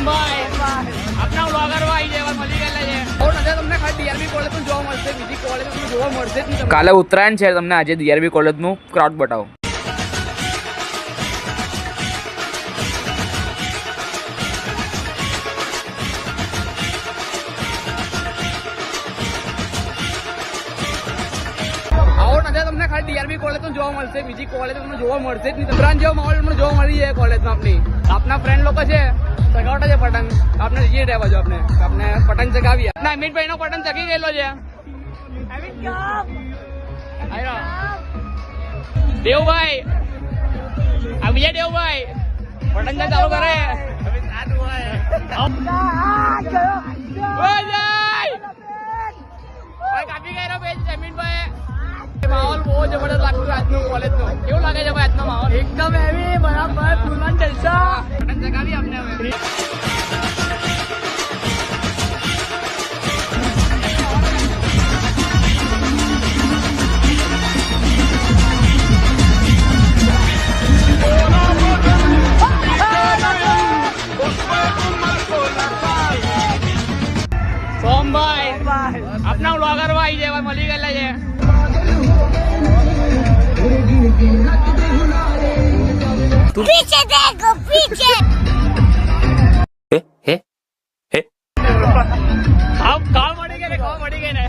સોમભાઈ આપના વ્લોગર ભાઈ જેવા મળી ગયેલા છે. બહુ નજર તમને ખાલી ડીઆરબી કોલેજ પણ જોવા મળશે, બીજી કોલેજ તમને જોવા મળશે જ નહીં. કાલે ઉત્તરાયણ છે, તમને આજે ડીઆરબી કોલેજનું ક્રાઉડ બતાવો. તમને ખાલી ડીઆરબી કોલેજ પણ જોવા મળશે, બીજી કોલેજ તમને જોવા મળશે જ નહીં. ઉત્તરાયણ જેવો માહોલ તમને જોવા મળી જાય કોલેજમાં. આપના ફ્રેન્ડ લોકો છે ચગાવતા છે પતંગ, આપણે જઈએ રહેવા જો આપણે પતંગ ચગાવીએ. ના અમિતભાઈ નો પતંગ ચગી ગયેલો છે. દેવભાઈ આ બીજા દેવભાઈ પતંગ ચાલુ કરે. કાપી ગયેલો જમીનભાઈ. માહોલ બહુ જબરદસ્ત લાગતું આજનું કોલેજ નો. કેવું લાગે છે ભાઈ આજનો માહોલ? એકદમ હેવી, બરાબર ફૂલન જલસા. પતંગ ચગાવી અમને હવે. સોમભાઈ આપના વ્લોગર ભાઈ જેવા મળી ગયેલા છે. पीछे देखो पीछे आप कहाँ मड़ी गए ने?